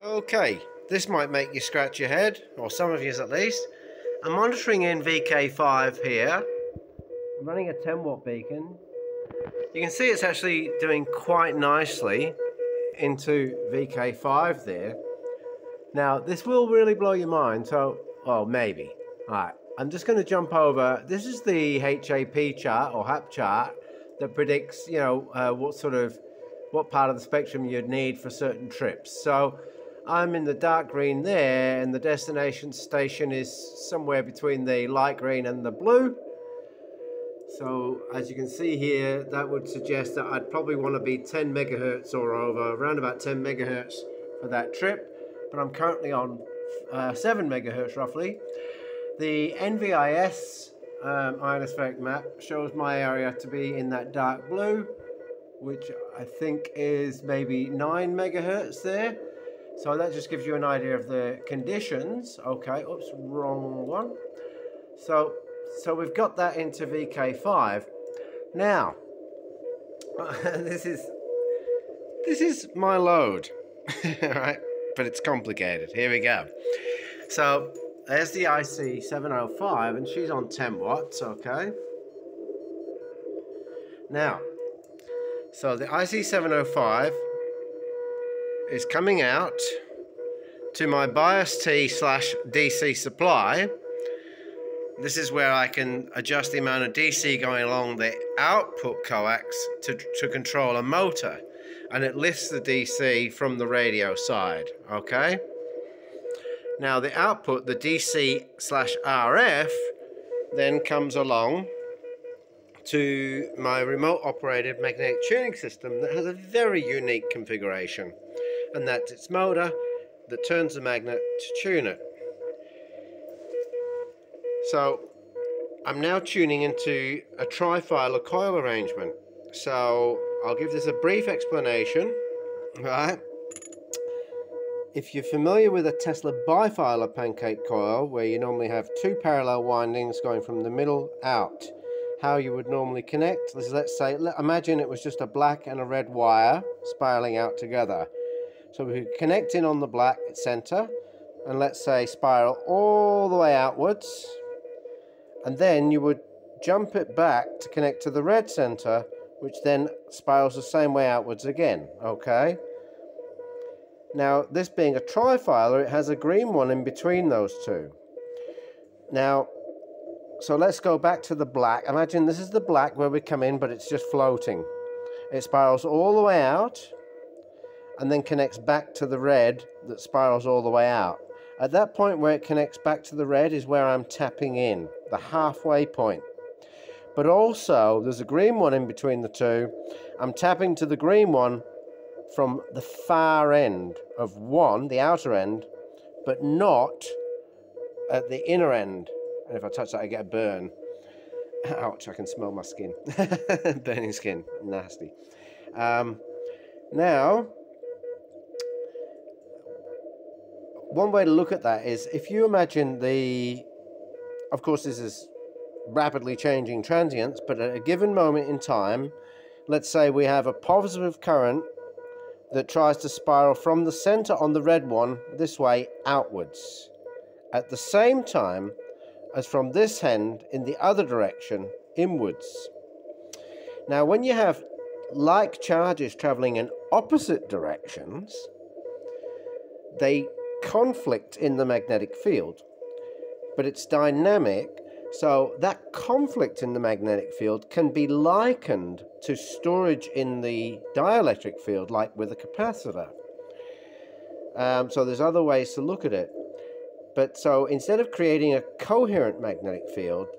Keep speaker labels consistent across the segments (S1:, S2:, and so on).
S1: Okay, this might make you scratch your head, or some of you at least. I'm monitoring in VK5 here. I'm running a 10 watt beacon. You can see it's actually doing quite nicely into VK5 there. Now, this will really blow your mind, so, well, maybe. Alright, I'm just going to jump over. This is the HAP chart, or HAP chart, that predicts, what part of the spectrum you'd need for certain trips. So, I'm in the dark green there, and the destination station is somewhere between the light green and the blue. So as you can see here, that would suggest that I'd probably want to be 10 megahertz or over, around about 10 megahertz for that trip. But I'm currently on 7 megahertz roughly. The NVIS ionospheric map shows my area to be in that dark blue, which I think is maybe 9 megahertz there. So that just gives you an idea of the conditions. Okay, oops, wrong one. So we've got that into VK5. Now, this is my load, right? But it's complicated. Here we go. So there's the IC705, and she's on 10 watts. Okay. Now, so the IC705 is coming out to my bias T / DC supply. This is where I can adjust the amount of DC going along the output coax to control a motor, and it lifts the DC from the radio side. Okay. Now the output, the DC / RF, then comes along to my remote operated magnetic tuning system that has a very unique configuration, and that's its motor that turns the magnet to tune it. So I'm now tuning into a trifilar coil arrangement. So I'll give this a brief explanation. Right? If you're familiar with a Tesla bifilar pancake coil, where you normally have 2 parallel windings going from the middle out, how you would normally connect is, let's say, imagine it was just a black and a red wire spiraling out together. So we could connect in on the black center, and let's say spiral all the way outwards, and then you would jump it back to connect to the red center, which then spirals the same way outwards again. Okay. Now, this being a trifilar, it has a green one in between those two. Now, so let's go back to the black. Imagine this is the black where we come in, but it's just floating. It spirals all the way out and then connects back to the red that spirals all the way out. At that point where it connects back to the red is where I'm tapping in, the halfway point. But also, there's a green one in between the two. I'm tapping to the green one from the far end of one, the outer end, but not at the inner end. And if I touch that, I get a burn. Ouch, I can smell my skin. Burning skin, nasty. Now, one way to look at that is, if you imagine of course this is rapidly changing transients, but at a given moment in time, let's say we have a positive current that tries to spiral from the center on the red one this way outwards, at the same time as from this end in the other direction inwards. Now, when you have like charges traveling in opposite directions, they conflict in the magnetic field, but it's dynamic. So that conflict in the magnetic field can be likened to storage in the dielectric field, like with a capacitor. So there's other ways to look at it. But so instead of creating a coherent magnetic field,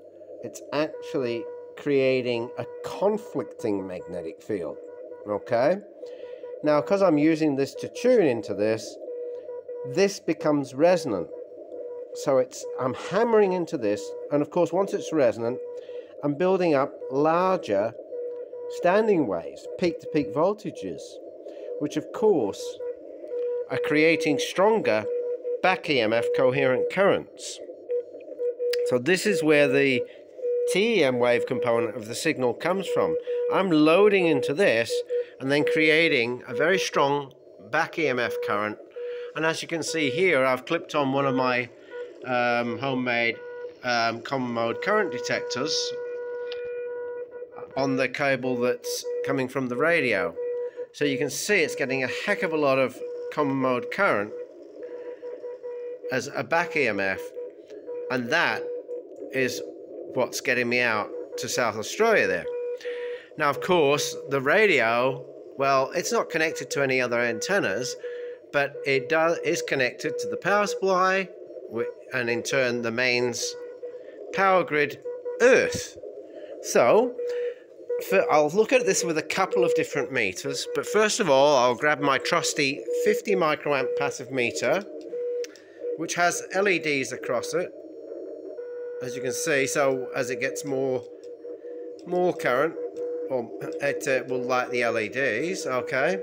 S1: it's actually creating a conflicting magnetic field. Okay? Now, because I'm using this to tune into this becomes resonant. So I'm hammering into this, and of course once it's resonant, I'm building up larger standing waves, peak-to-peak voltages, which of course are creating stronger back EMF coherent currents. So this is where the TEM wave component of the signal comes from. I'm loading into this and then creating a very strong back EMF current And as you can see here, I've clipped on one of my homemade common mode current detectors on the cable that's coming from the radio. So you can see it's getting a heck of a lot of common mode current as a back EMF, and that is what's getting me out to South Australia there. Now, of course, the radio, well, it's not connected to any other antennas, but it is connected to the power supply, and in turn the mains power grid Earth. So I'll look at this with a couple of different meters, but first of all I'll grab my trusty 50 microamp passive meter, which has LEDs across it, as you can see. So as it gets more current, or it will light the LEDs. Okay,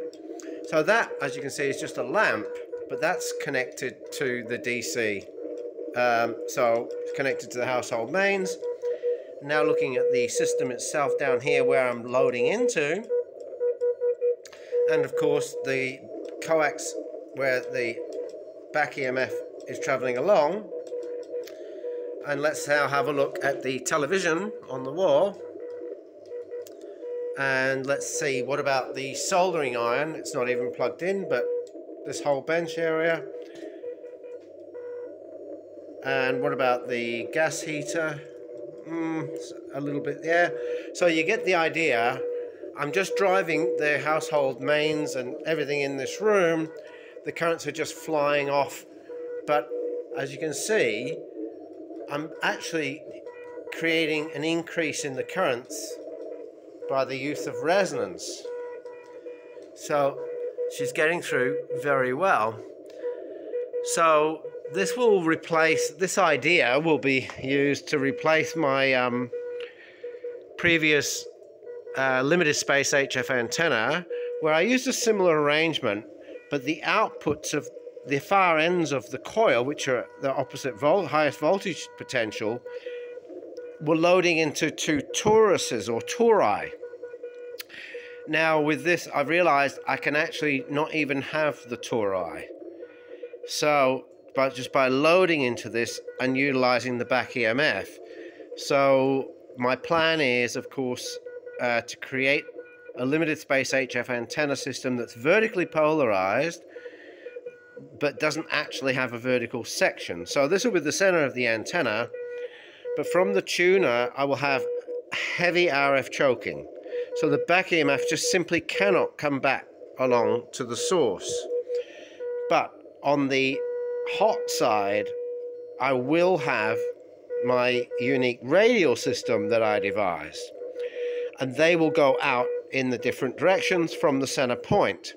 S1: so that, as you can see, is just a lamp, but that's connected to the DC. So it's connected to the household mains. Now looking at the system itself down here where I'm loading into, and of course the coax where the back EMF is travelling along. And let's now have a look at the television on the wall. And let's see, what about the soldering iron? It's not even plugged in, but this whole bench area. And what about the gas heater? A little bit there. So you get the idea. I'm just driving the household mains and everything in this room. The currents are just flying off. But as you can see, I'm actually creating an increase in the currents by the use of resonance. So she's getting through very well. So this idea will be used to replace my previous limited space HF antenna, where I used a similar arrangement, but the outputs of the far ends of the coil, which are the opposite highest voltage potential, were loading into two toruses or tori. Now with this, I've realized I can actually not even have the tori. So, but just by loading into this and utilizing the back EMF. So my plan is, of course, to create a limited space HF antenna system that's vertically polarized, but doesn't actually have a vertical section. So this will be the center of the antenna, but from the tuner I will have heavy RF choking. So the back EMF just simply cannot come back along to the source. But on the hot side, I will have my unique radial system that I devised, and they will go out in the different directions from the center point.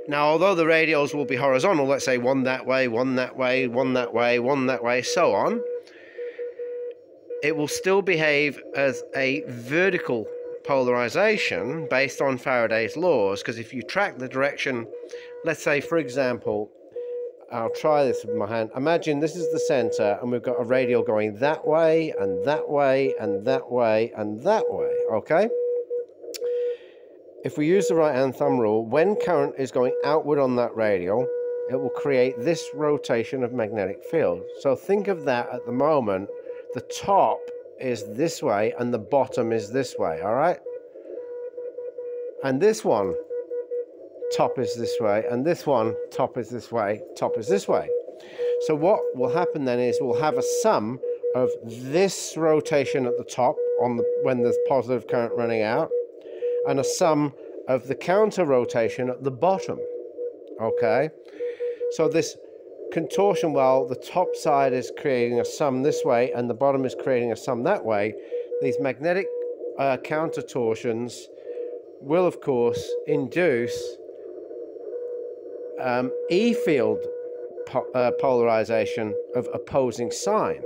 S1: Now, although the radials will be horizontal, let's say one that way, one that way, one that way, one that way, so on, it will still behave as a vertical polarization based on Faraday's laws, because if you track the direction, let's say, for example, I'll try this with my hand. Imagine this is the center, and we've got a radial going that way, and that way, and that way, and that way, okay? If we use the right-hand thumb rule, when current is going outward on that radial, it will create this rotation of magnetic field. So think of that at the moment. The top is this way, and the bottom is this way, all right? And this one, top is this way, and this one, top is this way, top is this way. So what will happen then is we'll have a sum of this rotation at the top when there's positive current running out, and a sum of the counter rotation at the bottom. Okay, so this contortion, while the top side is creating a sum this way and the bottom is creating a sum that way, these magnetic counter torsions will of course induce E-field polarization of opposing signs,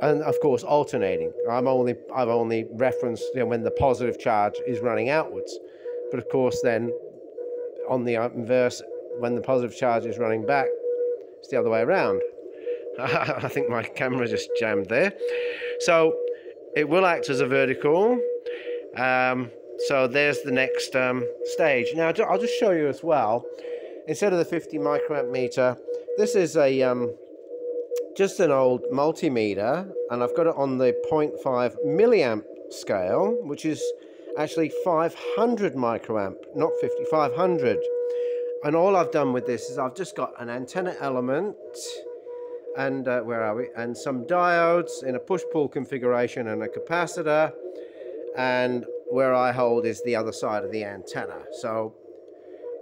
S1: and of course alternating. I've only referenced, when the positive charge is running outwards, but of course then on the inverse, when the positive charge is running back, it's the other way around. I think my camera just jammed there. So it will act as a vertical. So there's the next stage. Now I'll just show you as well. instead of the 50 microamp meter, this is a just an old multimeter, and I've got it on the 0.5 milliamp scale, which is actually 500 microamp, not 50, 500. And all I've done with this is I've just got an antenna element and where are we? And some diodes in a push-pull configuration and a capacitor, and where I hold is the other side of the antenna. So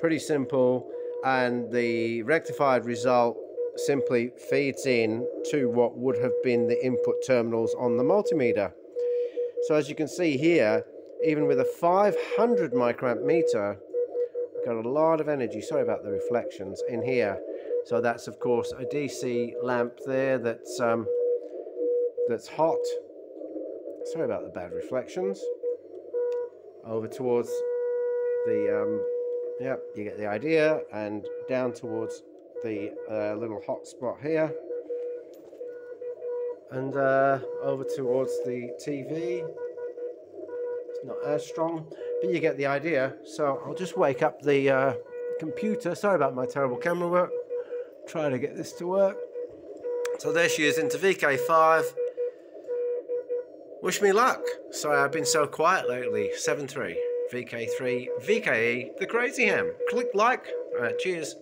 S1: pretty simple, and the rectified result simply feeds in to what would have been the input terminals on the multimeter. So as you can see here, even with a 500 microamp meter, we've got a lot of energy. Sorry about the reflections in here. So that's of course a DC lamp there that's hot. Sorry about the bad reflections. Over towards the yeah, you get the idea, and down towards the little hot spot here, and over towards the TV. It's not as strong, but you get the idea. So I'll just wake up the computer. Sorry about my terrible camera work. Try to get this to work. So there she is into VK5. Wish me luck. Sorry I've been so quiet lately. 7.3, VK3, VKE, the Crazy Ham. Click like. Cheers.